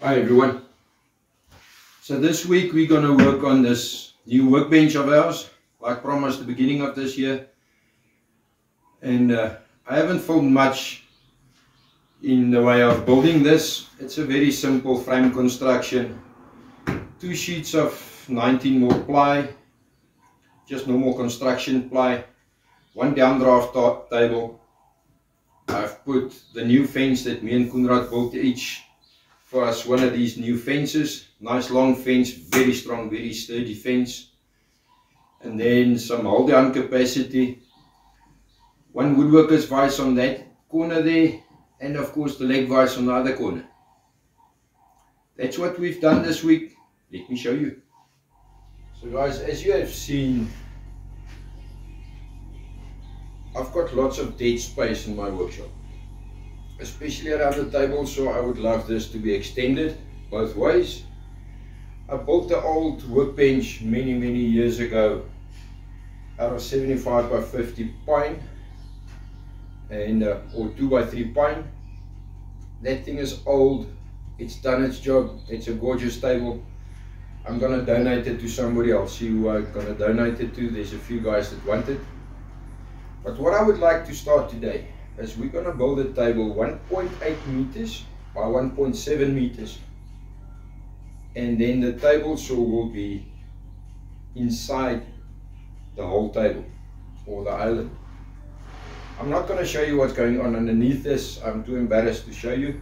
Hi everyone. So this week we're going to work on this new workbench of ours, like promised at the beginning of this year. And I haven't filmed much in the way of building this. It's a very simple frame construction. 2 sheets of 19 more ply, just normal construction ply, 1 downdraft table. I've put the new fence that me and Koenraad built each for us, one of these new fences. Nice long fence, very strong, very sturdy fence. And then some hold down capacity. 1 woodworker's vise on that corner there, and of course the leg vise on the other corner. That's what we've done this week. Let me show you. So guys, as you have seen, I've got lots of dead space in my workshop, especially around the table, so I would love this to be extended both ways. I built the old workbench many years ago out of 75 by 50 pine and or 2 by 3 pine. That thing is old, it's done its job, it's a gorgeous table. I'm gonna donate it to somebody. I'll see who I'm gonna donate it to. There's a few guys that want it. But what I would like to start today is we're going to build a table 1.8 meters by 1.7 meters, and then the table saw will be inside the whole table or the island. I'm not going to show you what's going on underneath this. I'm too embarrassed to show you,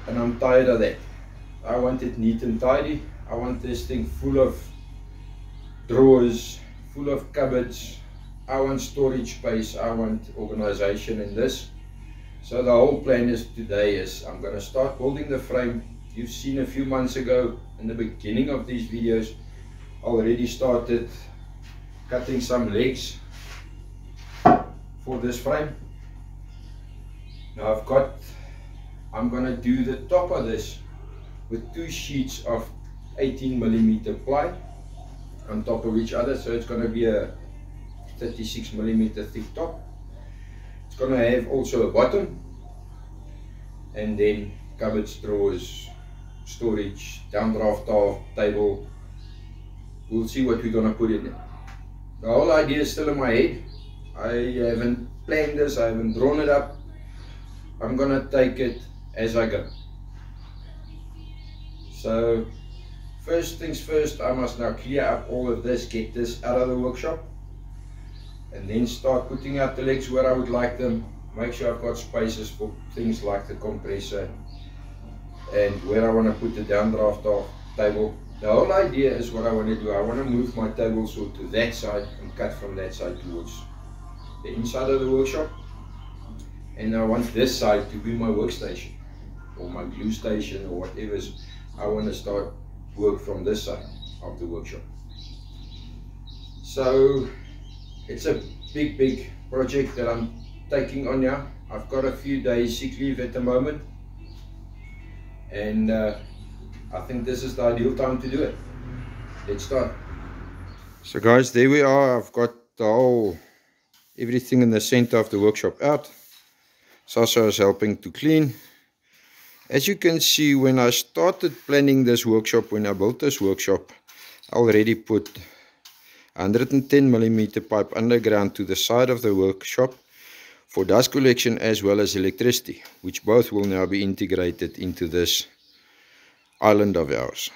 and I'm tired of that. I want it neat and tidy. I want this thing full of drawers, full of cupboards. I want storage space, I want organization in this. So the whole plan is today is I'm going to start building the frame. You've seen a few months ago in the beginning of these videos, I already started cutting some legs for this frame. Now I'm going to do the top of this with 2 sheets of 18mm ply on top of each other, so it's going to be a 36mm thick top. It's going to have also a bottom, and then cupboards, drawers, storage, downdraft table. We'll see what we're going to put in there. The whole idea is still in my head. I haven't planned this, I haven't drawn it up. I'm going to take it as I go. So first things first, I must now clear up all of this, get this out of the workshop, and then start putting out the legs where I would like them. Make sure I've got spaces for things like the compressor and where I want to put the downdraft table. The whole idea is what I want to do. I want to move my table saw to that side and cut from that side towards the inside of the workshop. And I want this side to be my workstation or my glue station or whatever. I want to start work from this side of the workshop. So it's a big project that I'm taking on now. I've got a few days sick leave at the moment, and I think this is the ideal time to do it. Let's start. So guys, there we are. I've got everything in the center of the workshop out. Sasha is helping to clean. As you can see, when I started planning this workshop, when I built this workshop, I already put 110mm pipe underground to the side of the workshop for dust collection as well as electricity, which both will now be integrated into this island of ours.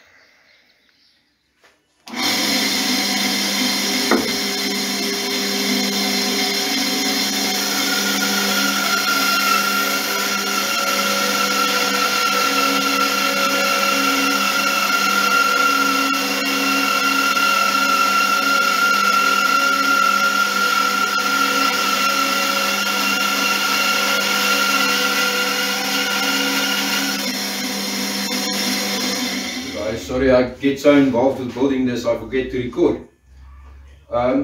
Sorry, I get so involved with building this, I forget to record.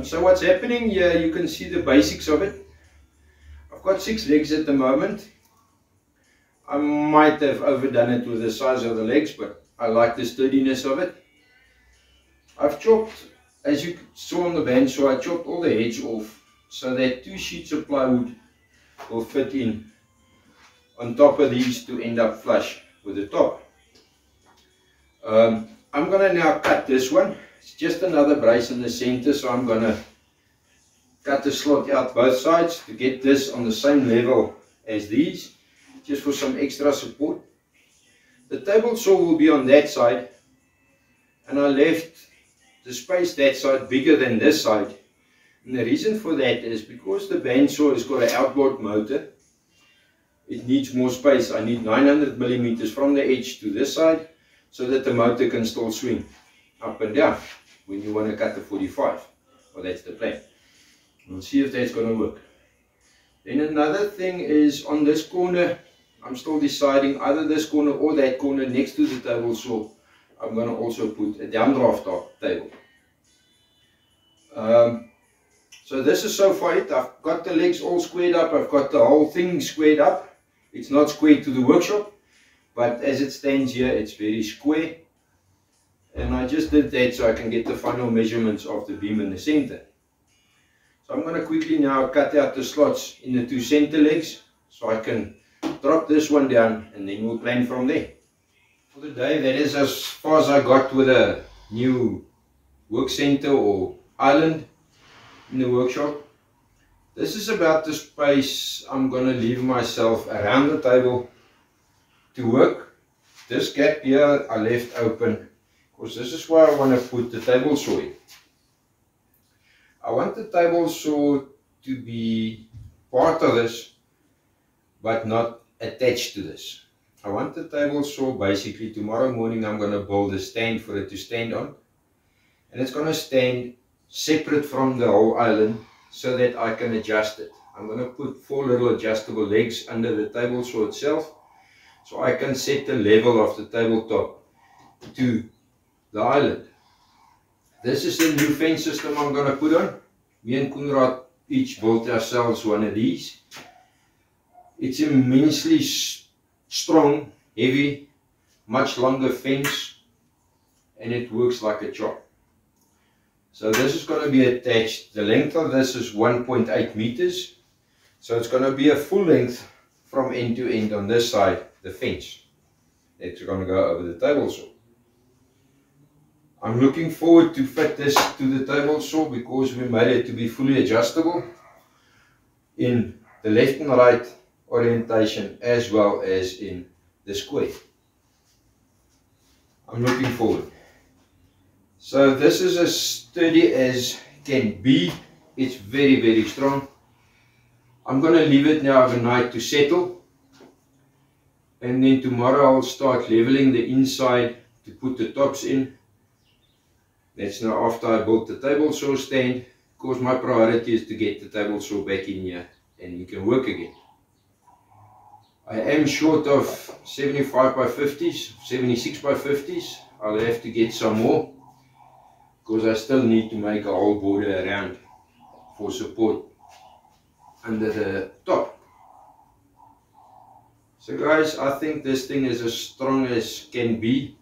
So what's happening here, you can see the basics of it. I've got 6 legs at the moment. I might have overdone it with the size of the legs, but I like the sturdiness of it. I've chopped, as you saw on the bench, so I chopped all the edge off so that 2 sheets of plywood will fit in on top of these to end up flush with the top. I'm going to now cut this one. It's just another brace in the center, so I'm going to cut the slot out both sides to get this on the same level as these, just for some extra support. The table saw will be on that side, and I left the space that side bigger than this side. And the reason for that is because the bandsaw has got an outboard motor. It needs more space. I need 900 millimeters from the edge to this side so that the motor can still swing up and down when you want to cut the 45. Well, that's the plan. We'll see if that's going to work. Then another thing is on this corner, I'm still deciding either this corner or that corner next to the table saw. I'm going to also put a downdraft table. So this is so far it. I've got the legs all squared up. I've got the whole thing squared up. It's not squared to the workshop, but as it stands here, it's very square. And I just did that so I can get the final measurements of the beam in the center. So I'm going to quickly now cut out the slots in the two center legs so I can drop this one down, and then we'll plan from there. For the day, that is as far as I got with a new work center or island in the workshop. This is about the space I'm going to leave myself around the table to work. This gap here I left open because this is where I want to put the table saw in. I want the table saw to be part of this, but not attached to this. I want the table saw basically tomorrow morning I'm going to build a stand for it to stand on. And it's going to stand separate from the whole island so that I can adjust it. I'm going to put 4 little adjustable legs under the table saw itself so I can set the level of the tabletop to the island. This is the new fence system I'm going to put on. Me and Koenraad each built ourselves one of these. It's immensely strong, heavy, much longer fence, and it works like a charm. So this is going to be attached. The length of this is 1.8 meters. So it's going to be a full length from end to end on this side, the fence. It's going to go over the table saw. I'm looking forward to fit this to the table saw because we made it to be fully adjustable in the left and right orientation as well as in the square. I'm looking forward. So this is as sturdy as can be. It's very, very strong. I'm going to leave it now overnight to settle. And then tomorrow I'll start leveling the inside to put the tops in. That's now after I built the table saw stand. Of course my priority is to get the table saw back in here and we can work again. I am short of 75 by 50s, 76 by 50s. I'll have to get some more, because I still need to make a whole border around for support under the top. So guys, I think this thing is as strong as can be.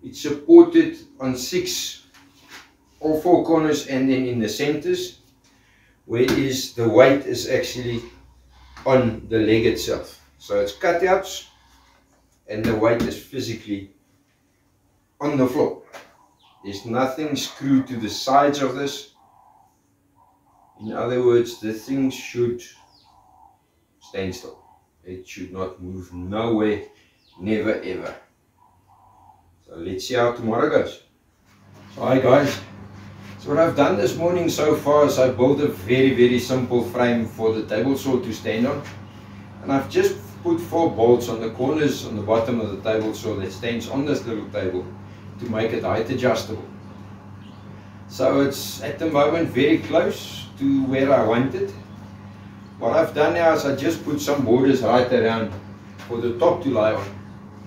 It's supported on 6, all 4 corners and then in the centers, whereas the weight is actually on the leg itself. So it's cutouts and the weight is physically on the floor. There's nothing screwed to the sides of this. In other words, the thing should stand still. It should not move nowhere, never ever. So let's see how tomorrow goes. So hi guys. So what I've done this morning so far is I built a very simple frame for the table saw to stand on. And I've just put 4 bolts on the corners on the bottom of the table saw that stands on this little table to make it height adjustable. So it's at the moment very close to where I want it. What I've done now is I just put some borders right around for the top to lie on.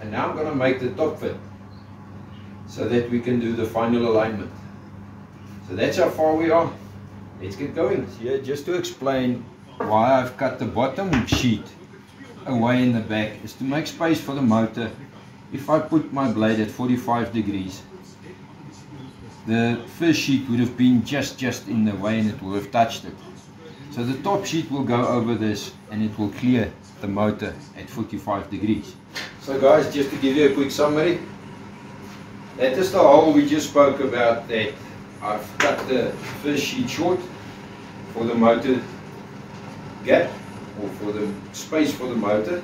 And now I'm going to make the top fit so that we can do the final alignment. So that's how far we are. Let's get going. Here, just to explain why I've cut the bottom sheet away in the back is to make space for the motor. If I put my blade at 45 degrees, the first sheet would have been just in the way and it will have touched it. So the top sheet will go over this and it will clear the motor at 45 degrees. So guys, just to give you a quick summary, That is the hole we just spoke about, that I've cut the first sheet short for the motor gap, or for the space for the motor.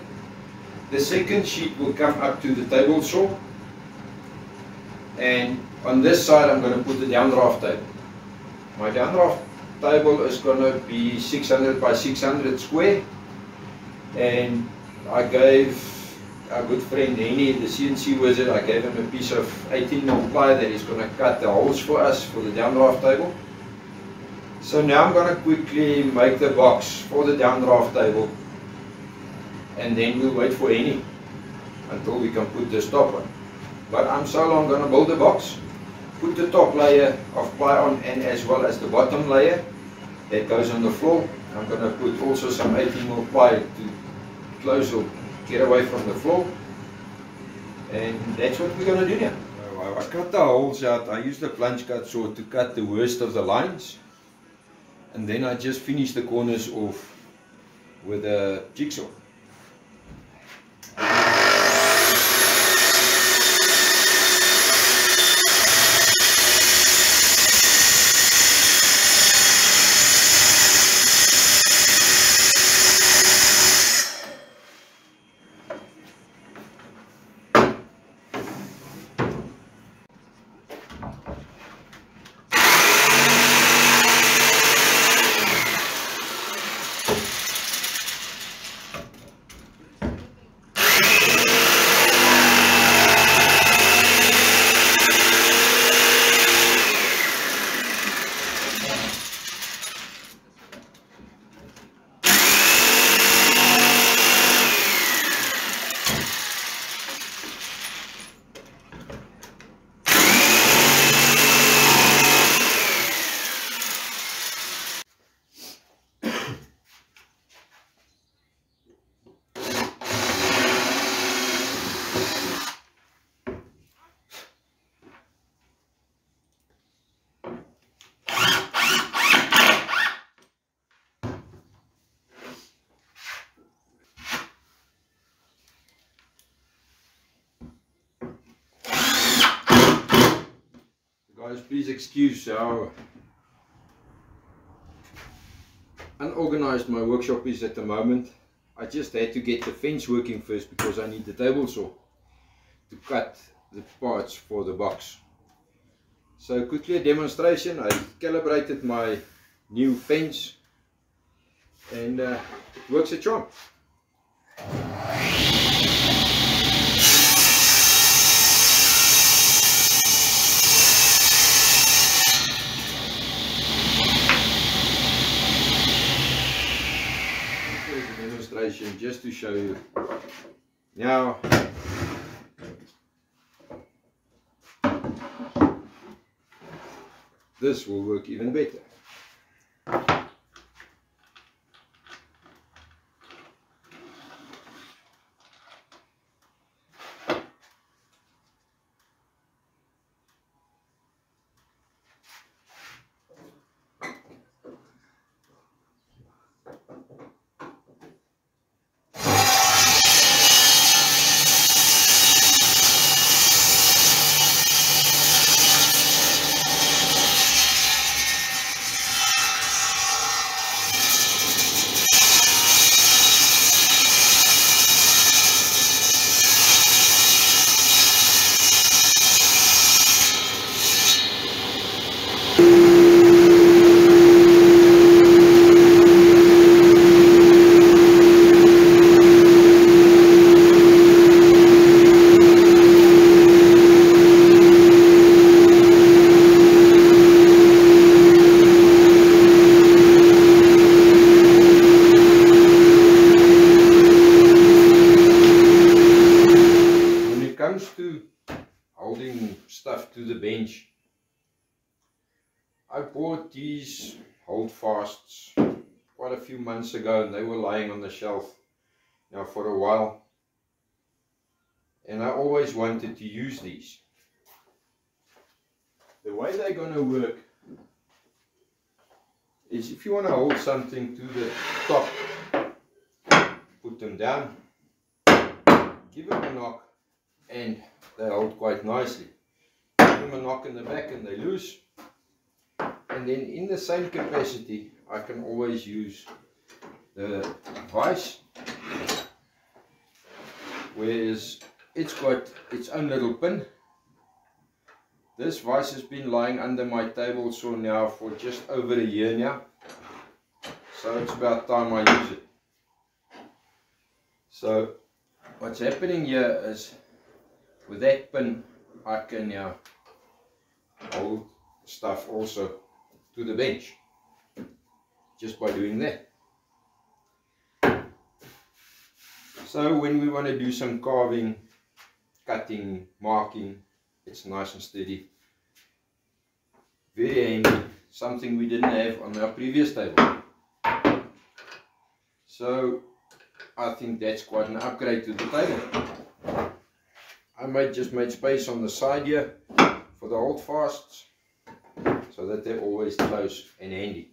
The second sheet will come up to the table saw, and on this side I'm going to put the downdraft table. My downdraft table is going to be 600 by 600 square, and I gave our good friend Henny, the CNC wizard, I gave him a piece of 18mm ply that he's going to cut the holes for us for the downdraft table. So now I'm going to quickly make the box for the downdraft table, and then we'll wait for Henny until we can put this top on. But I'm so long going to build the box, put the top layer of ply on, and as well as the bottom layer that goes on the floor. I'm going to put also some 18mm ply to close or get away from the floor, and that's what we're going to do now. So I cut the holes out. I used the plunge cut saw to cut the worst of the lines, and then I just finished the corners off with a jigsaw. Guys, please excuse how unorganized my workshop is at the moment. I just had to get the fence working first because I need the table saw to cut the parts for the box. So quickly a demonstration. I calibrated my new fence, and it works a charm. Just to show you. Now this will work even better. Holding stuff to the bench, I bought these holdfasts quite a few months ago, and they were lying on the shelf now for a while, and I always wanted to use these. The way they're going to work is, if you want to hold something to the top, put them down, give them a knock, and they hold quite nicely. them a knock in the back and they loose. And then in the same capacity, I can always use the vise, whereas it's got its own little pin. This vise has been lying under my table saw now for just over a year now, so it's about time I use it. So what's happening here is, with that pin I can now hold stuff also to the bench, just by doing that. So when we want to do some carving, cutting, marking, it's nice and steady. Very handy, something we didn't have on our previous table. So I think that's quite an upgrade to the table. I just made space on the side here for the holdfasts, so that they're always close and handy.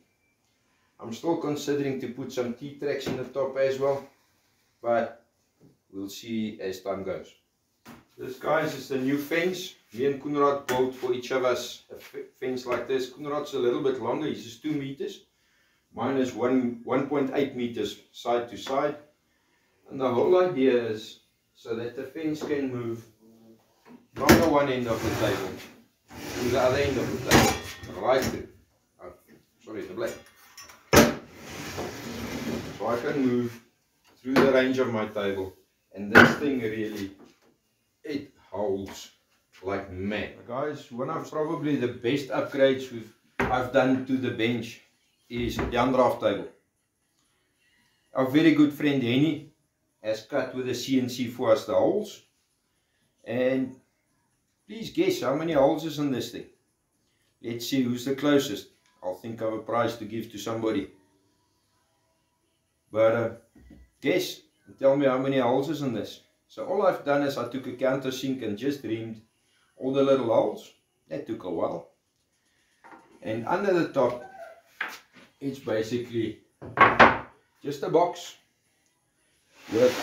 I'm still considering to put some T-tracks in the top as well, but we'll see as time goes. This, guys, is the new fence. Me and Koenraad built for each of us a fence like this. Koenraad's a little bit longer, he's just 2 meters. Mine is 1.8 meters side to side. And the whole idea is so that the fence can move from the one end of the table to the other end of the table, right through. Oh, sorry, the blade. So I can move through the range of my table, and this thing really, it holds like mad. Guys, one of probably the best upgrades I've done to the bench is the undraft table. Our very good friend Henny has cut with a CNC for us the holes, and please guess how many holes is in this thing. Let's see who's the closest. I'll think of a prize to give to somebody. But guess and tell me how many holes is in this. So all I've done is I took a countersink and just reamed all the little holes. That took a while. And under the top, it's basically just a box with,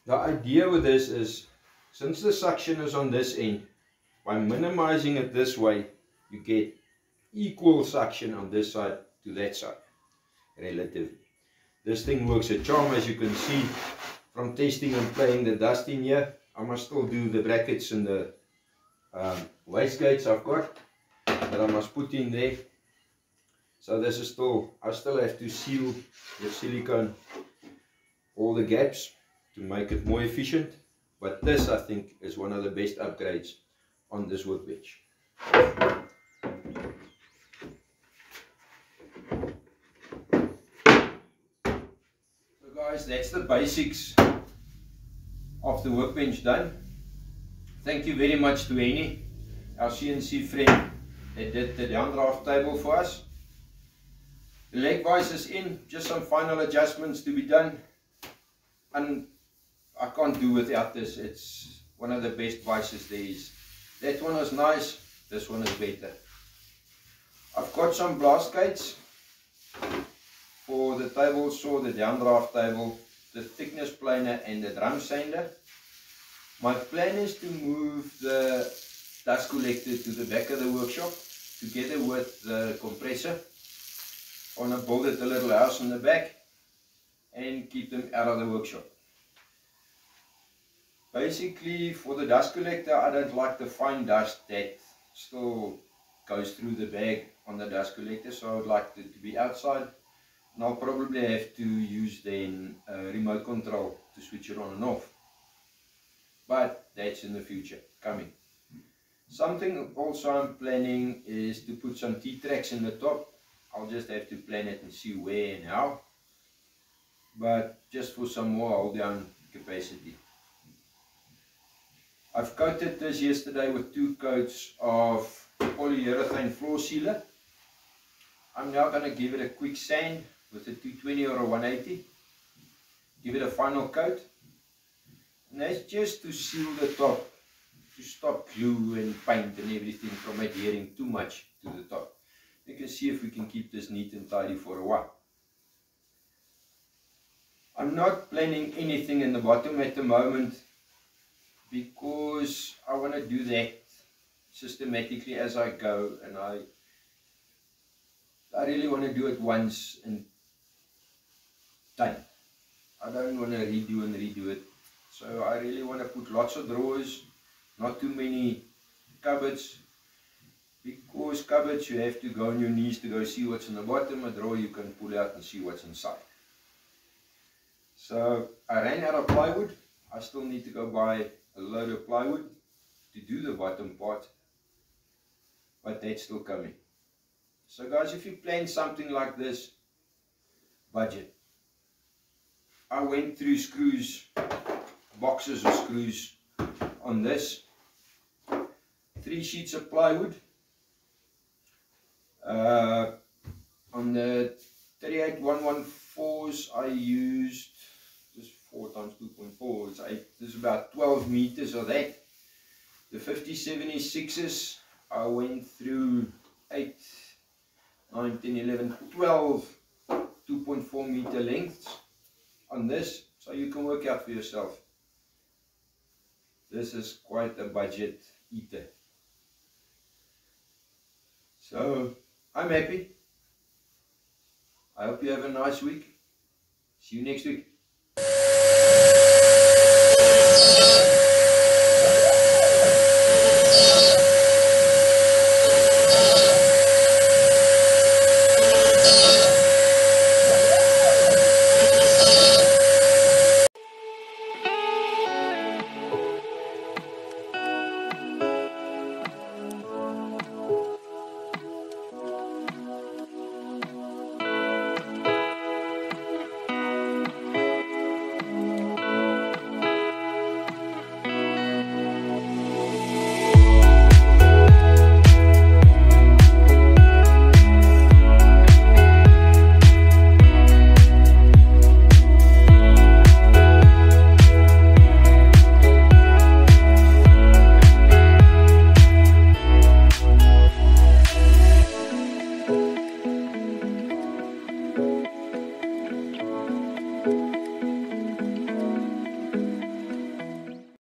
the idea with this is, since the suction is on this end, by minimizing it this way, you get equal suction on this side to that side, relatively. This thing works a charm, as you can see from testing and playing the dust in here. I must still do the brackets and the wastegates I've got that I must put in there. So this is still, I still have to seal the silicone all the gaps to make it more efficient. But this, I think, is one of the best upgrades on this workbench. So guys, that's the basics of the workbench done. Thank you very much to Henny, our CNC friend that did the downdraft table for us. The leg vise is in, just some final adjustments to be done, and I can't do without this. It's one of the best vices there is. That one is nice, this one is better. I've got some blast gates for the table saw, the downdraft table, the thickness planer and the drum sander. My plan is to move the dust collector to the back of the workshop together with the compressor. I want to build it a little house in the back and keep them out of the workshop. Basically, for the dust collector, I don't like the fine dust that still goes through the bag on the dust collector, so I would like it to be outside, and I'll probably have to use then a remote control to switch it on and off. But that's in the future, coming. Something also I'm planning is to put some T-tracks in the top. I'll just have to plan it and see where and how, but just for some more hold down capacity. I've coated this yesterday with 2 coats of polyurethane floor sealer. I'm now going to give it a quick sand with a 220 or a 180. Give it a final coat. And that's just to seal the top, to stop glue and paint and everything from adhering too much to the top. You can see if we can keep this neat and tidy for a while. I'm not planning anything in the bottom at the moment, because I want to do that systematically as I go, and I really want to do it once and done. I don't want to redo and redo it. So I really want to put lots of drawers, not too many cupboards, because cupboards you have to go on your knees to go see what's in the bottom. A drawer you can pull out and see what's inside. So I ran out of plywood. I still need to go buy a load of plywood to do the bottom part, but that's still coming. So guys, if you plan something like this, budget. I went through screws, boxes of screws on this. 3 sheets of plywood. On the 38114s I used just 4 times 2.4, it's 8, there's about 12 meters of that. The 5076s I went through 8, 9, 10, 11, 12 2.4 meter lengths on this, so you can work out for yourself. This is quite a budget eater. So I'm happy. I hope you have a nice week. See you next week.